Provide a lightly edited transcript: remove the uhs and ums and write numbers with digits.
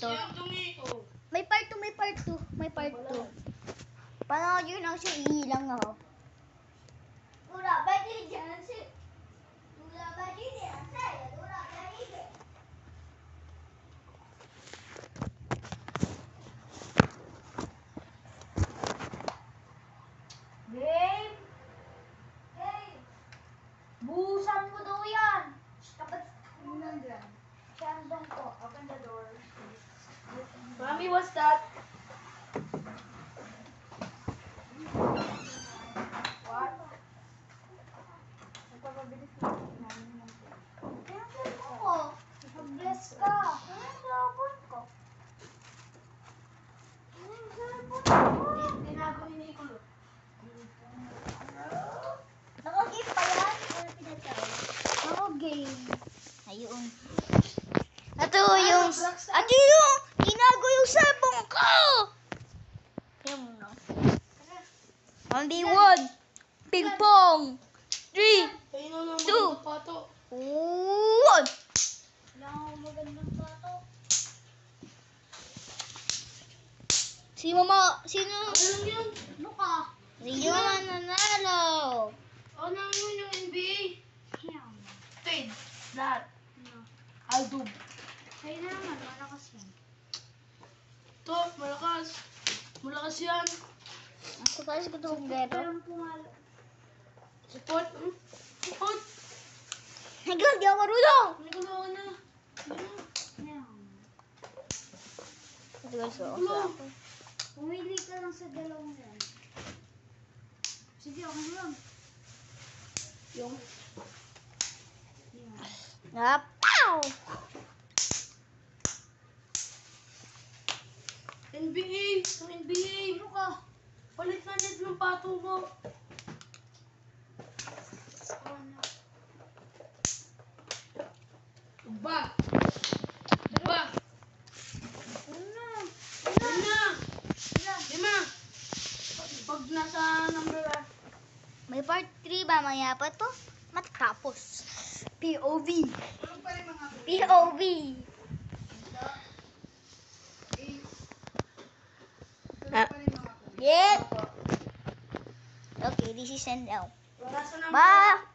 to. May part 2, may part 2, may part 2. Paano yun ang siya ihilang ako? Wala ba dyan si? Wala ba dyan si? Wala ba dyan? Babe! Babe! Buhusan mo daw yan! Kapag nandiyan. Shandong ko. Open the door. Mommy, what's that? What? Nagpapabilis na namin. Tinapon ko. Mag-bless ka. Tinapon ko. Tinago ni Nicolo. Naka-game pa yan? Or pinatay? Naka-game. Ayun. Ito yung... At yung... Tinago yung cellphone ko! Yan mo na. Only one. Ping pong. 3, Ayun na naman 2, ang pato. 1. Wala akong magandang pato. Sino mo? Sino? Ano lang yun? Ano ka? Sino ang nanalo? Ano lang yun yung NBA? Yan. Trade. Lahat. Ano? Aldub. Sa'yo na naman. Malakas yan. To, malakas. Malakas yan. Ang kutalis ko itong gero. Parang pumalo. Support. Support. Hanggang di ako marunong! Nicolo ako na. Yan. Ito guys, Nicolo. Pumili ka lang sa dalawang yan. Sige, ako na lang. Yung. Pow! NBA. Ang NBA. Ano ka? Palit na net ng pato mo. Ba? Ba? Ano? Yun na. Lima. Pag nasa number May part 3 ba? Maya pa to? Matapos. POV. POV. Yep. Okay, this is end out. Nasa number Bye.